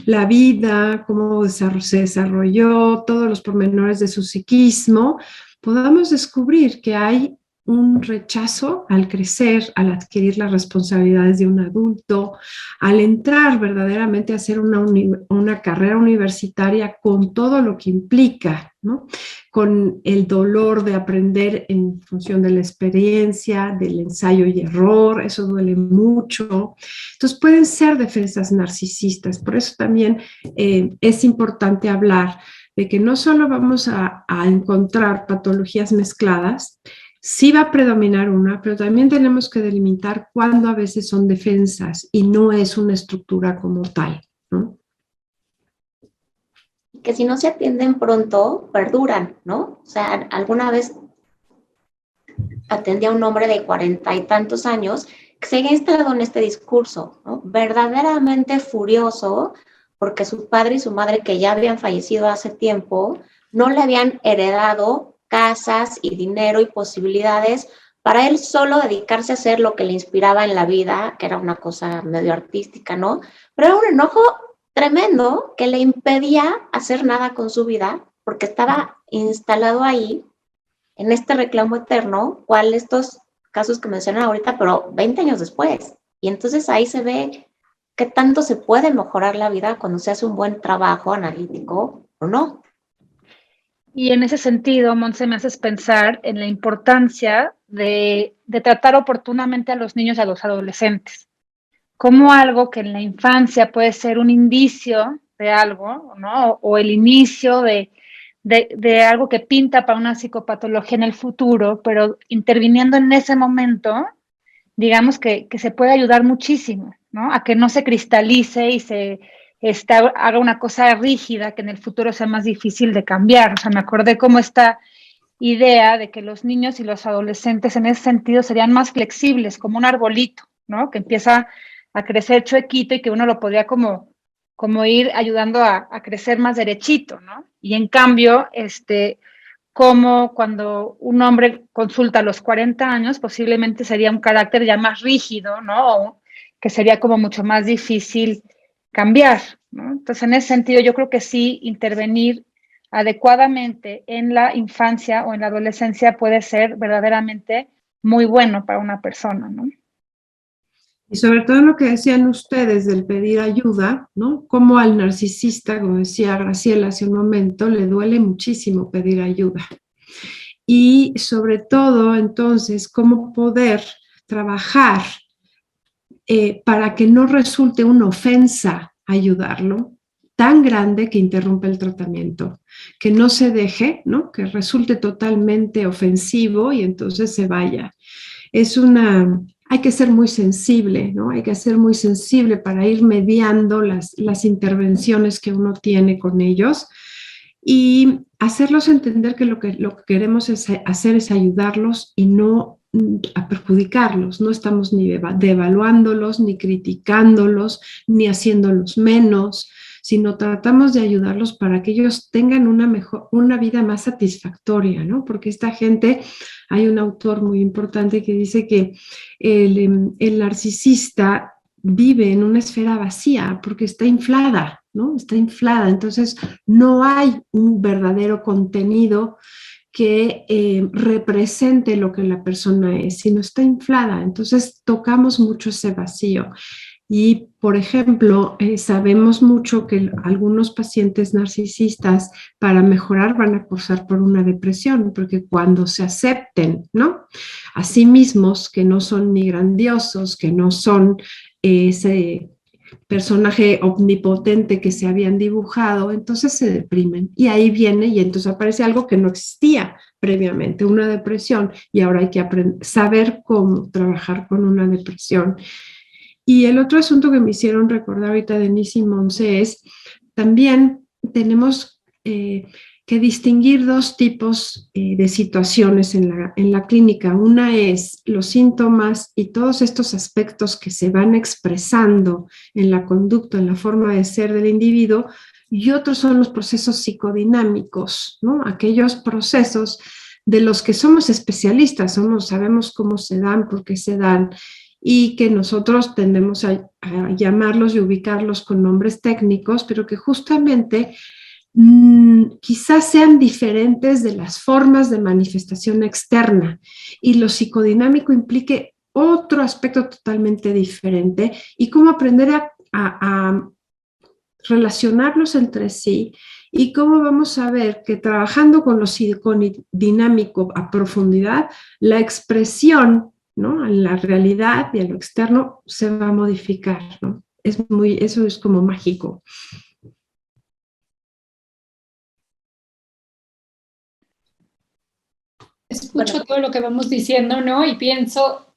La vida, cómo se desarrolló, todos los pormenores de su psiquismo, podamos descubrir que hay un rechazo al crecer, al adquirir las responsabilidades de un adulto, al entrar verdaderamente a hacer una carrera universitaria con todo lo que implica, ¿no? Con el dolor de aprender en función de la experiencia, del ensayo y error, eso duele mucho. Entonces pueden ser defensas narcisistas, por eso también es importante hablar de que no solo vamos a encontrar patologías mezcladas, sí va a predominar una, pero también tenemos que delimitar cuándo a veces son defensas y no es una estructura como tal, ¿no? Que si no se atienden pronto, perduran, ¿no? O sea, alguna vez atendí a un hombre de 40 y tantos años que se había instalado en este discurso, ¿no? Verdaderamente furioso porque su padre y su madre, que ya habían fallecido hace tiempo, no le habían heredado casas y dinero y posibilidades para él solo dedicarse a hacer lo que le inspiraba en la vida, que era una cosa medio artística, ¿no? Pero era un enojo tremendo que le impedía hacer nada con su vida porque estaba instalado ahí en este reclamo eterno, cuál estos casos que mencionan ahorita, pero 20 años después. Y entonces ahí se ve qué tanto se puede mejorar la vida cuando se hace un buen trabajo analítico o no. Y en ese sentido, Montse, me haces pensar en la importancia de tratar oportunamente a los niños y a los adolescentes, como algo que en la infancia puede ser un indicio de algo, ¿no? O el inicio de algo que pinta para una psicopatología en el futuro, pero interviniendo en ese momento digamos que se puede ayudar muchísimo, ¿no? A que no se cristalice y se haga una cosa rígida que en el futuro sea más difícil de cambiar. O sea, me acordé como esta idea de que los niños y los adolescentes en ese sentido serían más flexibles, como un arbolito, ¿no? Que empieza a crecer chuequito y que uno lo podría como ir ayudando a crecer más derechito, ¿no? Y en cambio, como cuando un hombre consulta a los 40 años, posiblemente sería un carácter ya más rígido, ¿no? O que sería como mucho más difícil cambiar, ¿no? Entonces, en ese sentido, yo creo que sí, intervenir adecuadamente en la infancia o en la adolescencia puede ser verdaderamente muy bueno para una persona, ¿no? Y sobre todo lo que decían ustedes del pedir ayuda, ¿no? Como al narcisista, como decía Graciela hace un momento, le duele muchísimo pedir ayuda. Y sobre todo, entonces, cómo poder trabajar para que no resulte una ofensa ayudarlo, tan grande que interrumpe el tratamiento, que no se deje, ¿no? Que resulte totalmente ofensivo y entonces se vaya. Hay que ser muy sensible, ¿no? Hay que ser muy sensible para ir mediando las intervenciones que uno tiene con ellos y hacerlos entender que lo que queremos hacer es ayudarlos y no a perjudicarlos. No estamos ni devaluándolos, ni criticándolos, ni haciéndolos menos, sino tratamos de ayudarlos para que ellos tengan una vida más satisfactoria, ¿no? Porque esta gente, hay un autor muy importante que dice que el narcisista vive en una esfera vacía porque está inflada, ¿no? Está inflada, entonces no hay un verdadero contenido que represente lo que la persona es, sino está inflada. Entonces tocamos mucho ese vacío. Y, por ejemplo, sabemos mucho que algunos pacientes narcisistas para mejorar van a pasar por una depresión, porque cuando se acepten, ¿no? A sí mismos, que no son ni grandiosos, que no son ese personaje omnipotente que se habían dibujado, entonces se deprimen. Y ahí viene y entonces aparece algo que no existía previamente, una depresión, y ahora hay que saber cómo trabajar con una depresión. Y el otro asunto que me hicieron recordar ahorita Denise y Monse es, también tenemos que distinguir dos tipos de situaciones en la clínica. Una es los síntomas y todos estos aspectos que se van expresando en la conducta, en la forma de ser del individuo, y otros son los procesos psicodinámicos, ¿no? Aquellos procesos de los que somos especialistas, sabemos cómo se dan, por qué se dan, y que nosotros tendemos a llamarlos y ubicarlos con nombres técnicos, pero que justamente quizás sean diferentes de las formas de manifestación externa, y lo psicodinámico implique otro aspecto totalmente diferente, y cómo aprender a relacionarlos entre sí, y cómo vamos a ver que trabajando con lo psicodinámico a profundidad, la expresión, ¿no?, en la realidad y en lo externo se va a modificar, ¿no? Eso es como mágico. Escucho todo lo que vamos diciendo, ¿no? Y pienso,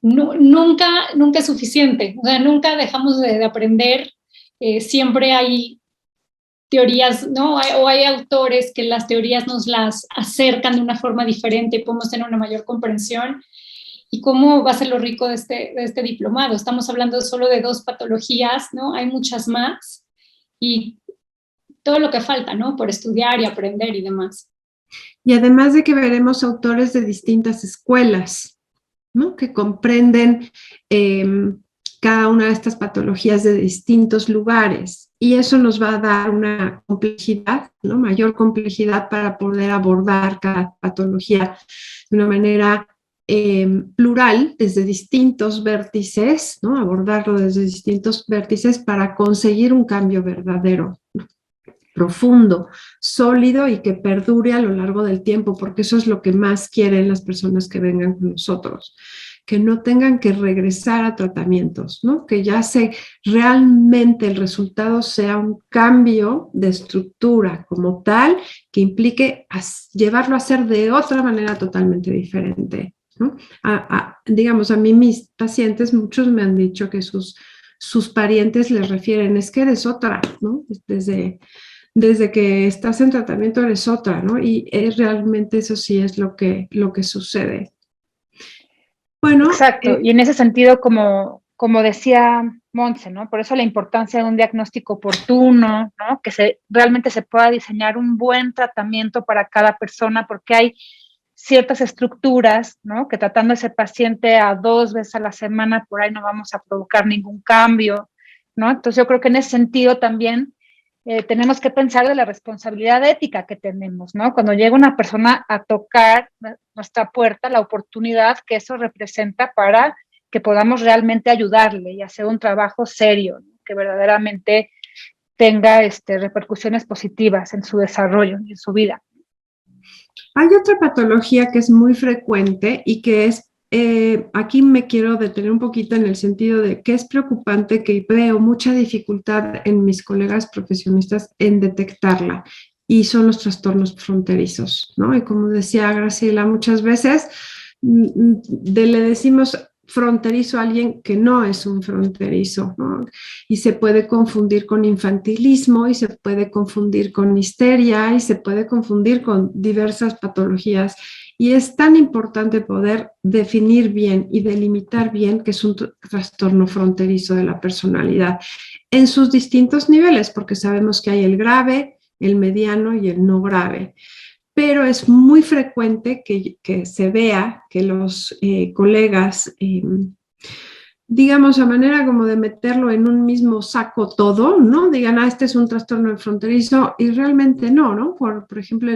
nunca es suficiente, o sea, nunca dejamos de aprender, siempre hay teorías, ¿no? O hay autores que las teorías nos las acercan de una forma diferente y podemos tener una mayor comprensión. ¿Y cómo va a ser lo rico de este diplomado? Estamos hablando solo de 2 patologías, ¿no? Hay muchas más y todo lo que falta, ¿no? Por estudiar y aprender y demás. Y además de que veremos autores de distintas escuelas, ¿no?, que comprenden cada una de estas patologías de distintos lugares. Y eso nos va a dar una complejidad, ¿no?, mayor complejidad para poder abordar cada patología de una manera plural, desde distintos vértices, ¿no?, abordarlo desde distintos vértices para conseguir un cambio verdadero, ¿no?, profundo, sólido y que perdure a lo largo del tiempo, porque eso es lo que más quieren las personas que vengan con nosotros, que no tengan que regresar a tratamientos, ¿no?, que ya realmente el resultado sea un cambio de estructura como tal, que implique llevarlo a hacer de otra manera totalmente diferente. ¿no? Digamos, a mí mis pacientes, muchos me han dicho que sus parientes les refieren, es que eres otra, ¿no? Desde que estás en tratamiento eres otra, ¿no? Y realmente eso sí es lo que sucede. Bueno. Exacto, y en ese sentido, como decía Montse, ¿no? Por eso la importancia de un diagnóstico oportuno, ¿no? Que realmente se pueda diseñar un buen tratamiento para cada persona, porque hay ciertas estructuras, ¿no? Que tratando a ese paciente a 2 veces a la semana, por ahí no vamos a provocar ningún cambio, ¿no? Entonces yo creo que en ese sentido también tenemos que pensar de la responsabilidad ética que tenemos, ¿no? Cuando llega una persona a tocar nuestra puerta, la oportunidad que eso representa para que podamos realmente ayudarle y hacer un trabajo serio, ¿no? Que verdaderamente tenga repercusiones positivas en su desarrollo y en su vida. Hay otra patología que es muy frecuente y que es, aquí me quiero detener un poquito en el sentido de que es preocupante, que veo mucha dificultad en mis colegas profesionistas en detectarla, y son los trastornos fronterizos, ¿no? Y como decía Graciela, muchas veces le decimos fronterizo a alguien que no es un fronterizo, ¿no? Y se puede confundir con infantilismo, y se puede confundir con histeria, y se puede confundir con diversas patologías. Y es tan importante poder definir bien y delimitar bien qué es un trastorno fronterizo de la personalidad en sus distintos niveles, porque sabemos que hay el grave, el mediano y el no grave. Pero es muy frecuente que se vea que los colegas, digamos, a manera como de meterlo en un mismo saco todo, ¿no? Digan, este es un trastorno fronterizo, y realmente no, ¿no? Por ejemplo,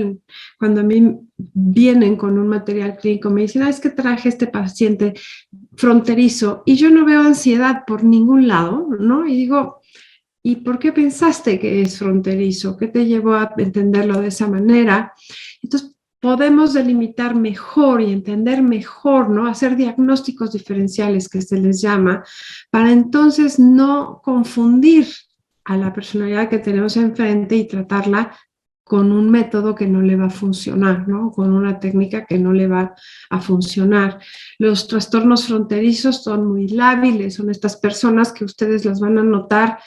cuando a mí vienen con un material clínico, me dicen, es que traje este paciente fronterizo, y yo no veo ansiedad por ningún lado, ¿no? Y digo, ¿y por qué pensaste que es fronterizo? ¿Qué te llevó a entenderlo de esa manera? Entonces, podemos delimitar mejor y entender mejor, ¿no? Hacer diagnósticos diferenciales, que se les llama, para entonces no confundir a la personalidad que tenemos enfrente y tratarla con un método que no le va a funcionar, ¿no? Con una técnica que no le va a funcionar. Los trastornos fronterizos son muy lábiles, son estas personas que ustedes las van a notar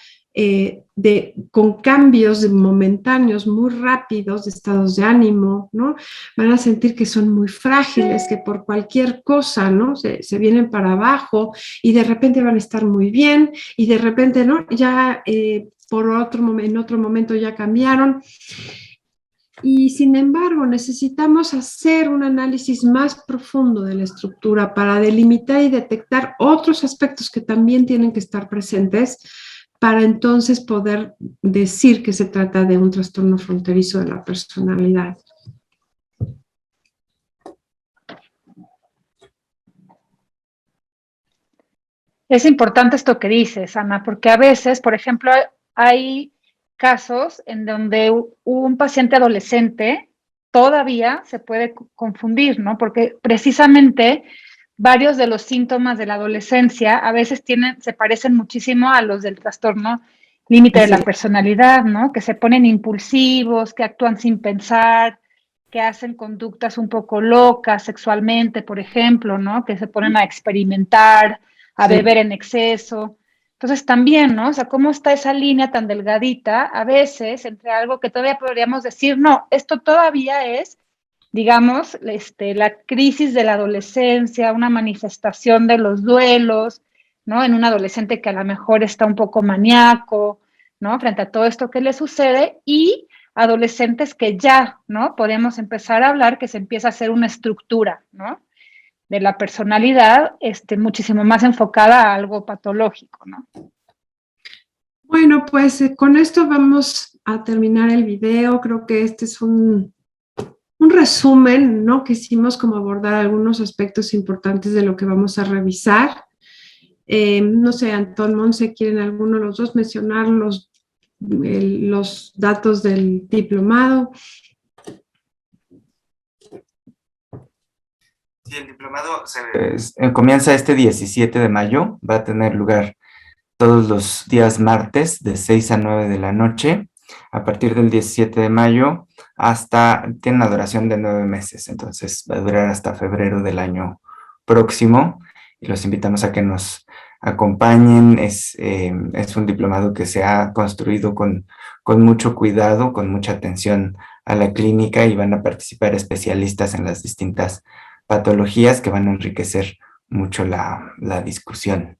con cambios momentáneos muy rápidos de estados de ánimo, ¿no? Van a sentir que son muy frágiles, que por cualquier cosa, ¿no? Se vienen para abajo, y de repente van a estar muy bien, y de repente, ¿no? Ya en otro momento ya cambiaron. Y sin embargo, necesitamos hacer un análisis más profundo de la estructura para delimitar y detectar otros aspectos que también tienen que estar presentes, para entonces poder decir que se trata de un trastorno fronterizo de la personalidad. Es importante esto que dices, Ana, porque a veces, por ejemplo, hay casos en donde un paciente adolescente todavía se puede confundir, ¿no? Porque precisamente varios de los síntomas de la adolescencia a veces se parecen muchísimo a los del trastorno límite de la personalidad, ¿no? Que se ponen impulsivos, que actúan sin pensar, que hacen conductas un poco locas sexualmente, por ejemplo, ¿no? Que se ponen a experimentar, a beber en exceso. Entonces también, ¿no? O sea, ¿cómo está esa línea tan delgadita a veces entre algo que todavía podríamos decir, no, esto todavía es, digamos, la crisis de la adolescencia, una manifestación de los duelos, ¿no? En un adolescente que a lo mejor está un poco maníaco, ¿no? Frente a todo esto que le sucede, y adolescentes que ya, ¿no? Podemos empezar a hablar que se empieza a hacer una estructura, ¿no? De la personalidad, muchísimo más enfocada a algo patológico, ¿no? Bueno, pues con esto vamos a terminar el video. Creo que este es un resumen, ¿no? Que hicimos como abordar algunos aspectos importantes de lo que vamos a revisar. No sé, Antón, Montse, ¿quieren alguno de los dos mencionar los datos del diplomado? Sí, el diplomado comienza este 17 de mayo, va a tener lugar todos los días martes de 6 a 9 de la noche, a partir del 17 de mayo tiene una duración de 9 meses, entonces va a durar hasta febrero del año próximo y los invitamos a que nos acompañen. Es un diplomado que se ha construido con mucho cuidado, con mucha atención a la clínica, y van a participar especialistas en las distintas patologías que van a enriquecer mucho la discusión.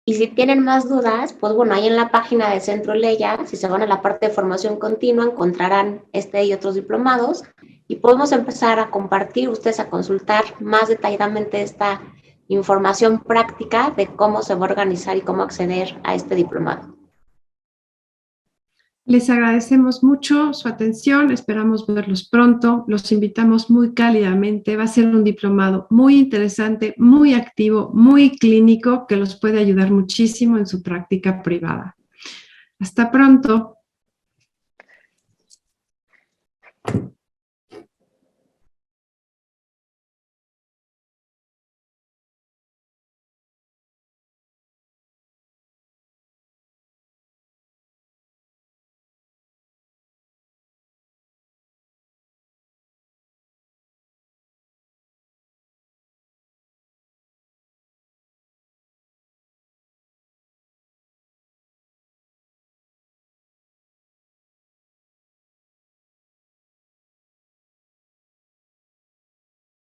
Y si tienen más dudas, pues bueno, ahí en la página de Centro Leya, si se van a la parte de formación continua, encontrarán este y otros diplomados y podemos empezar a compartir, ustedes a consultar más detalladamente esta información práctica de cómo se va a organizar y cómo acceder a este diplomado. Les agradecemos mucho su atención, esperamos verlos pronto, los invitamos muy cálidamente, va a ser un diplomado muy interesante, muy activo, muy clínico, que los puede ayudar muchísimo en su práctica privada. Hasta pronto.